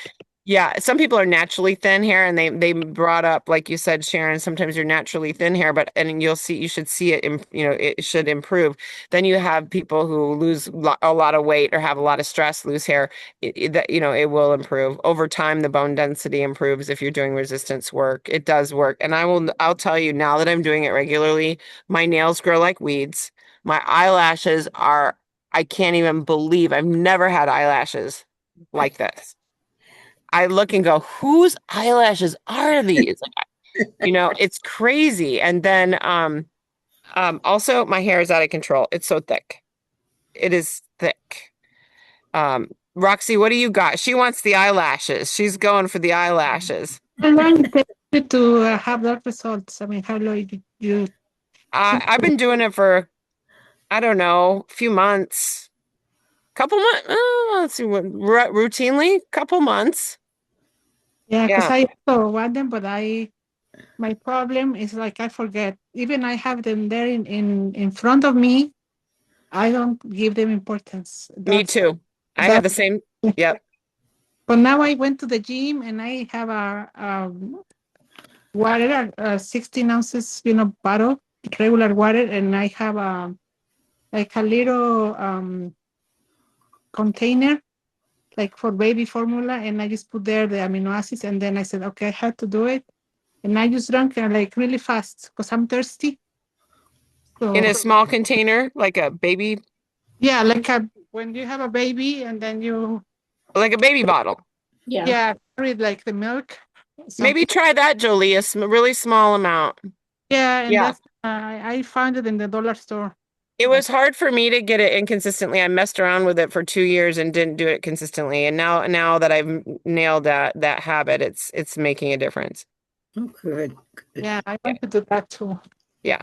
Yeah, some people are naturally thin hair, and they brought up, like you said, Sharon, sometimes you're naturally thin hair, and you should see it, it should improve. Then you have people who lose a lot of weight or have a lot of stress, lose hair, it will improve. Over time, the bone density improves if you're doing resistance work. It does work. And I'll tell you, now that I'm doing it regularly, my nails grow like weeds. My eyelashes I can't even believe I've never had eyelashes like this. I look and go, whose eyelashes are these? It's crazy. And then also my hair is out of control. It's so thick. It is thick. Roxy, what do you got? She wants the eyelashes. She's going for the eyelashes. How long did it take to have that results? I mean, how long did you? I've been doing it for, I don't know, a few months. Couple months. Let's see, routinely, couple months. Yeah, because I also want them, but my problem is like I forget. Even I have them there in front of me, I don't give them importance. Me too. I have the same. Yep. But now I went to the gym and I have a water, 16 ounces, bottle, regular water, and I have a little container like for baby formula, and I just put there the amino acids, and then I said, okay, I had to do it, and I just drank like really fast because I'm thirsty. So, in a small container, like a baby. Yeah, like when you have a baby, and then like a baby bottle. Yeah, read like the milk. Maybe try that, Jolie, a really small amount. Yeah, and I found it in the dollar store. It was hard for me to get it inconsistently. I messed around with it for 2 years and didn't do it consistently. And now that I've nailed that habit, it's making a difference. Oh, good. Yeah, I want to do that too. Yeah.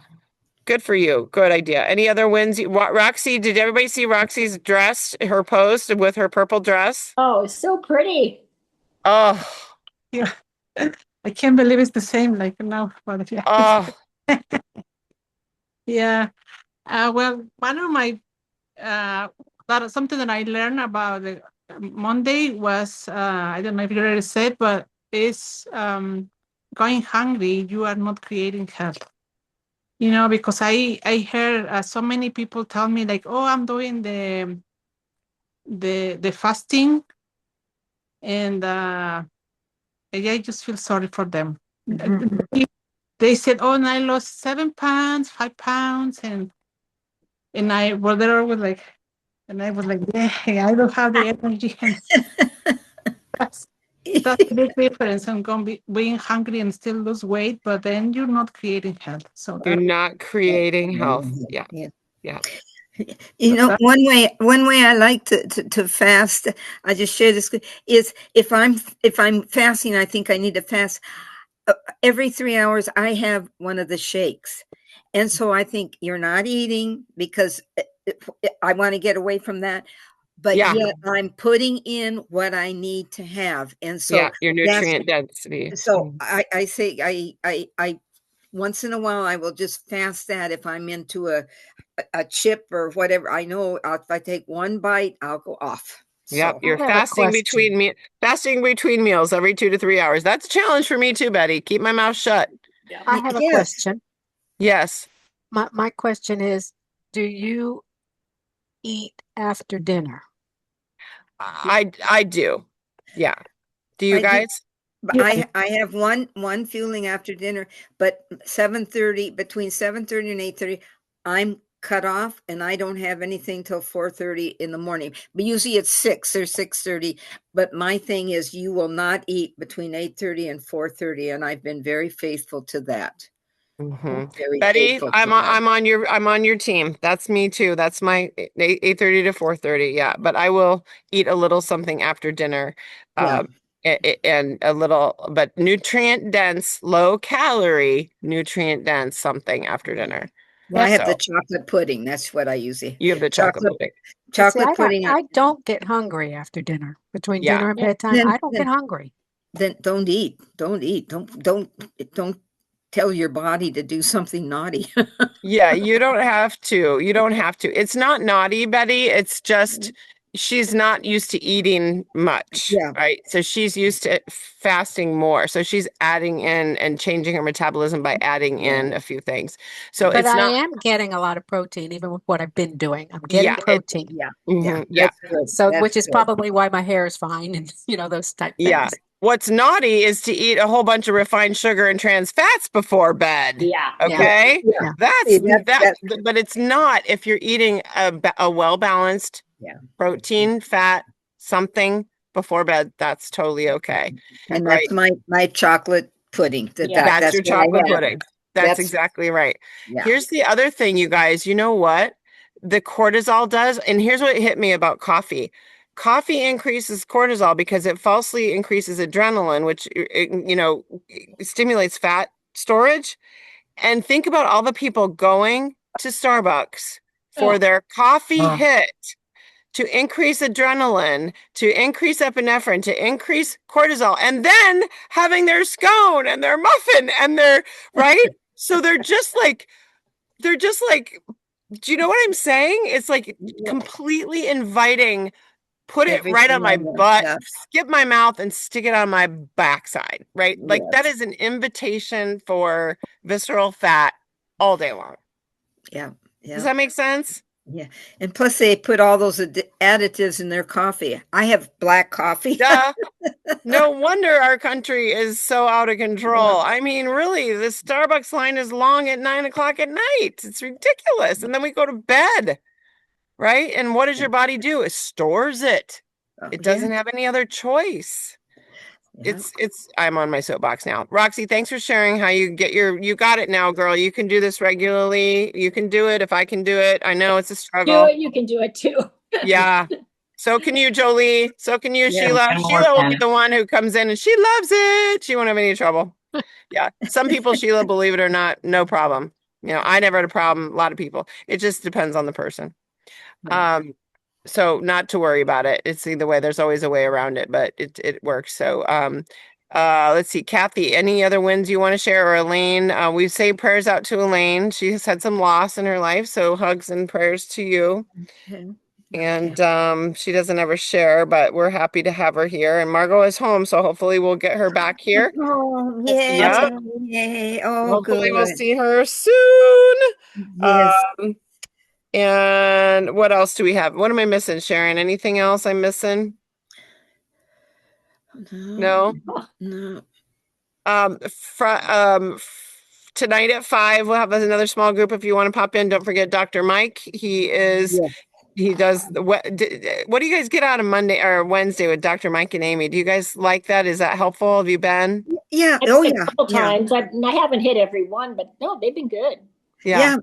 Good for you. Good idea. Any other wins? Roxy, did everybody see Roxy's dress, her post with her purple dress? Oh, it's so pretty. Oh, Yeah. I can't believe it's the same like now. But yeah. oh, Yeah. Well, one of my something that I learned about the Monday was I don't know if you already said, but it's going hungry. You are not creating health. Because I heard so many people tell me like, oh, I'm doing the fasting, and I just feel sorry for them. Mhm. They said, oh, and I lost 7 pounds, 5 pounds, and I was there always like, and I was like, yeah, I don't have the energy, and that's a big difference. I'm going to be being hungry and still lose weight, but then you're not creating health. So you're that, not creating health. Yeah. Yeah. Yeah. You so know, that one way I like to fast, I just share this, is if I'm fasting, I think I need to fast every 3 hours. I have one of the shakes. And so I think you're not eating because I want to get away from that. But Yeah. yet I'm putting in what I need to have. And so Yeah. Your that's, nutrient density. so I say, I once in a while, I will just fast that if I'm into a chip or whatever. I know if I take one bite, I'll go off. Yep. So You're I have a fasting between meals every 2 to 3 hours. That's a challenge for me too, Betty. Keep my mouth shut. I have a yes, question. Yes. My question is, do you eat after dinner? I do. Yeah. Do you I do. guys? But yeah, I have one fueling after dinner, but 7:30, between 7:30 and 8:30, I'm cut off and I don't have anything till 4:30 in the morning. But usually it's 6 or 6:30. But my thing is you will not eat between 8:30 and 4:30, and I've been very faithful to that. Mm-hmm. Very Betty, faithful to I'm that. I'm on your team. That's me too. That's my 8:30 to 4:30. Yeah, but I will eat a little something after dinner. Yeah. And a little, but nutrient dense, low calorie, nutrient dense something after dinner. Well, I have the So chocolate pudding. That's what I usually. you have the chocolate Chocolate pudding. But see, chocolate pudding. I don't get hungry after dinner. Between Yeah. dinner and bedtime, Then I don't get hungry. then don't eat. Don't eat. Don't tell your body to do something naughty. Yeah, you don't have to. You don't have to. It's not naughty, Betty. It's just she's not used to eating much, Yeah. right? So she's used to fasting more. So she's adding in and changing her metabolism by adding in a few things. So But it's I not, am getting a lot of protein, even with what I've been doing. I'm getting yeah, protein. Yeah. yeah. That's good. So, That's which is good. probably why my hair is fine and, those type Yeah. things. What's naughty is to eat a whole bunch of refined sugar and trans fats before bed. Yeah. Okay. Yeah. Yeah. That's See, that, but it's not if you're eating a well-balanced Yeah. protein, fat, something before bed, that's totally okay. And Right. that's my chocolate pudding. Yeah. That's That's your what I chocolate have. pudding. That's That's exactly right. yeah. Here's the other thing, you guys. You know what? The cortisol does, and here's what hit me about coffee. Coffee increases cortisol because it falsely increases adrenaline, which stimulates fat storage. And think about all the people going to Starbucks for Oh. their coffee hit to increase adrenaline, to increase epinephrine, to increase cortisol, and then having their scone and their muffin and their, right? So they're just like, do you know what I'm saying? It's like completely inviting, put it right Everything on my I want. butt, Yeah. skip my mouth, and stick it on my backside, right? Like that Yes. is an invitation for visceral fat all day long. Yeah. Does Yeah. that make sense? Yeah. And plus they put all those additives in their coffee. I have black coffee. Duh. No wonder our country is so out of control. I mean, really, the Starbucks line is long at 9 o'clock at night. It's ridiculous. And then we go to bed, right? And what does your body do? It stores it. Oh, It yeah. doesn't have any other choice. I'm on my soapbox now. Roxy, thanks for sharing how you got it now, girl. You can do this regularly. You can do it if I can do it. I know it's a struggle. Do it, you can do it too. Yeah. So can you, Jolie. So can you, Sheila. Sheila will be the one who comes in and she loves it. She won't have any trouble. Yeah. Some people, Sheila, believe it or not, no problem. I never had a problem. A lot of people. It just depends on the person. So not to worry about it. It's either way. There's always a way around it, but it works. So let's see, Kathy, any other wins you want to share? Or Elaine? We say prayers out to Elaine. She has had some loss in her life, so hugs and prayers to you. Okay. And she doesn't ever share, but we're happy to have her here. And Margot is home, so hopefully we'll get her back here. Oh, yay. Yeah. Yay. Oh, Hopefully good. we'll see her soon. Yes. And what else do we have? What am I missing, Sharon? Anything else I'm missing? No. No. Tonight at 5, we'll have another small group. If you want to pop in, don't forget Dr. Mike. He does what do you guys get out of Monday or Wednesday with Dr. Mike and Amy? Do you guys like that? Is that helpful? Have you been? Yeah. I've been a couple times. I haven't hit every one, but no, they've been good. Yeah.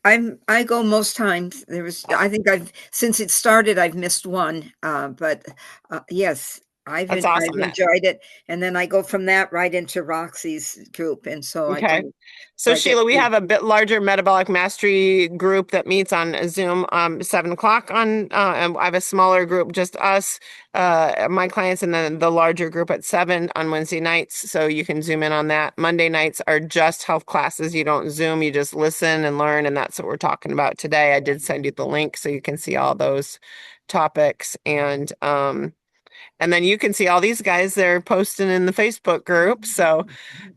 I go most times. I think since it started, I've missed one. But yes, I've enjoyed it. And then I go from that right into Roxy's group. And so So Sheila, we have a bit larger metabolic mastery group that meets on Zoom 7 o'clock and I have a smaller group, just us, my clients, and then the larger group at 7 on Wednesday nights. So you can zoom in on that. Monday nights are just health classes. You don't Zoom, you just listen and learn. And that's what we're talking about today. I did send you the link so you can see all those topics. And then you can see all these guys, they're posting in the Facebook group. So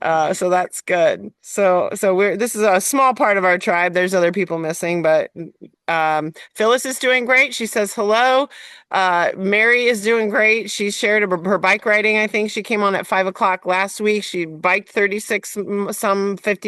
that's good. So this is a small part of our tribe. There's other people missing, but Phyllis is doing great. She says hello. Mary is doing great. She shared her bike riding. I think she came on at 5 o'clock last week. She biked 50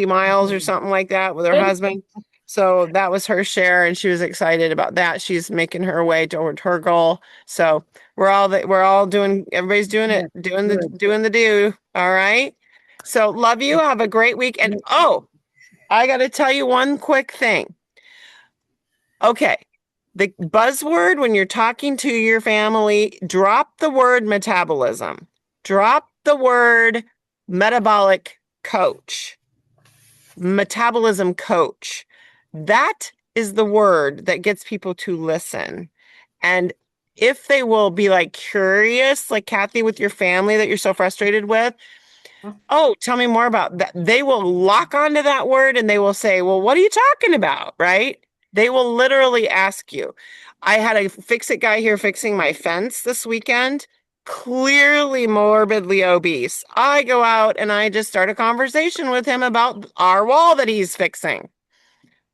miles or something like that with her husband. So that was her share, and she was excited about that. She's making her way toward her goal. So everybody's doing it, doing the do. All right. So love you. Have a great week. And I got to tell you one quick thing. Okay. The buzzword when you're talking to your family, drop the word metabolism. Drop the word metabolic coach. Metabolism coach. That is the word that gets people to listen. And if they will be curious, like Kathy with your family that you're so frustrated with, tell me more about that. They will lock onto that word and they will say, well, what are you talking about? Right? They will literally ask you. I had a fix-it guy here fixing my fence this weekend, clearly morbidly obese. I go out and I just start a conversation with him about our wall that he's fixing.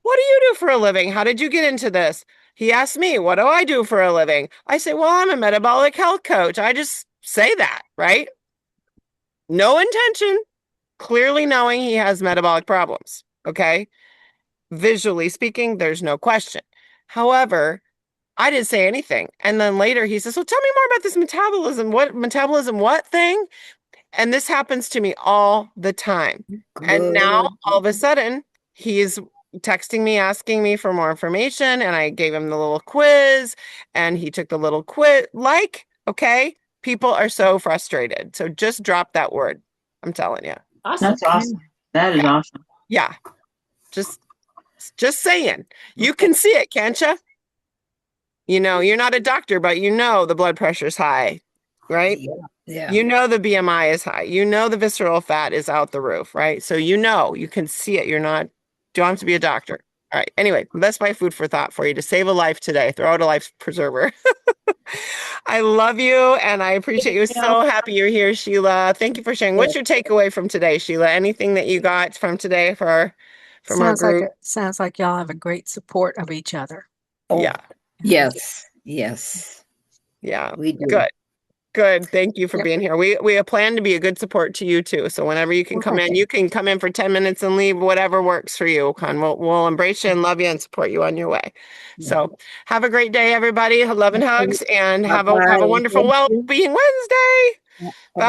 What do you do for a living? How did you get into this? He asked me, what do I do for a living? I say, well, I'm a metabolic health coach. I just say that, right? No intention, clearly knowing he has metabolic problems, okay? Visually speaking, there's no question. However, I didn't say anything. And then later he says, well, tell me more about this metabolism, what thing? And this happens to me all the time. And now all of a sudden he's texting me, asking me for more information. And I gave him the little quiz and he took the little quiz. Okay, people are so frustrated. So just drop that word. I'm telling you. Awesome. That's awesome. That is awesome. Yeah. Just saying. You can see it, can't you? You're not a doctor, but the blood pressure is high, right? Yeah. The BMI is high. The visceral fat is out the roof, right? So you can see it. Don't have to be a doctor. All right. Anyway, that's my food for thought for you to save a life today. Throw out a life preserver. I love you and I appreciate you. So happy you're here, Sheila. Thank you for sharing. What's your takeaway from today, Sheila? Anything that you got from today from our group? Sounds like y'all have a great support of each other. Yeah. Yes. Yeah. We do. Good. Thank you for being here. We plan to be a good support to you too. So whenever you can come in, you can come in for 10 minutes and leave, whatever works for you. We'll embrace you and love you and support you on your way. So have a great day, everybody. Love and hugs and have a wonderful well-being Wednesday. Bye.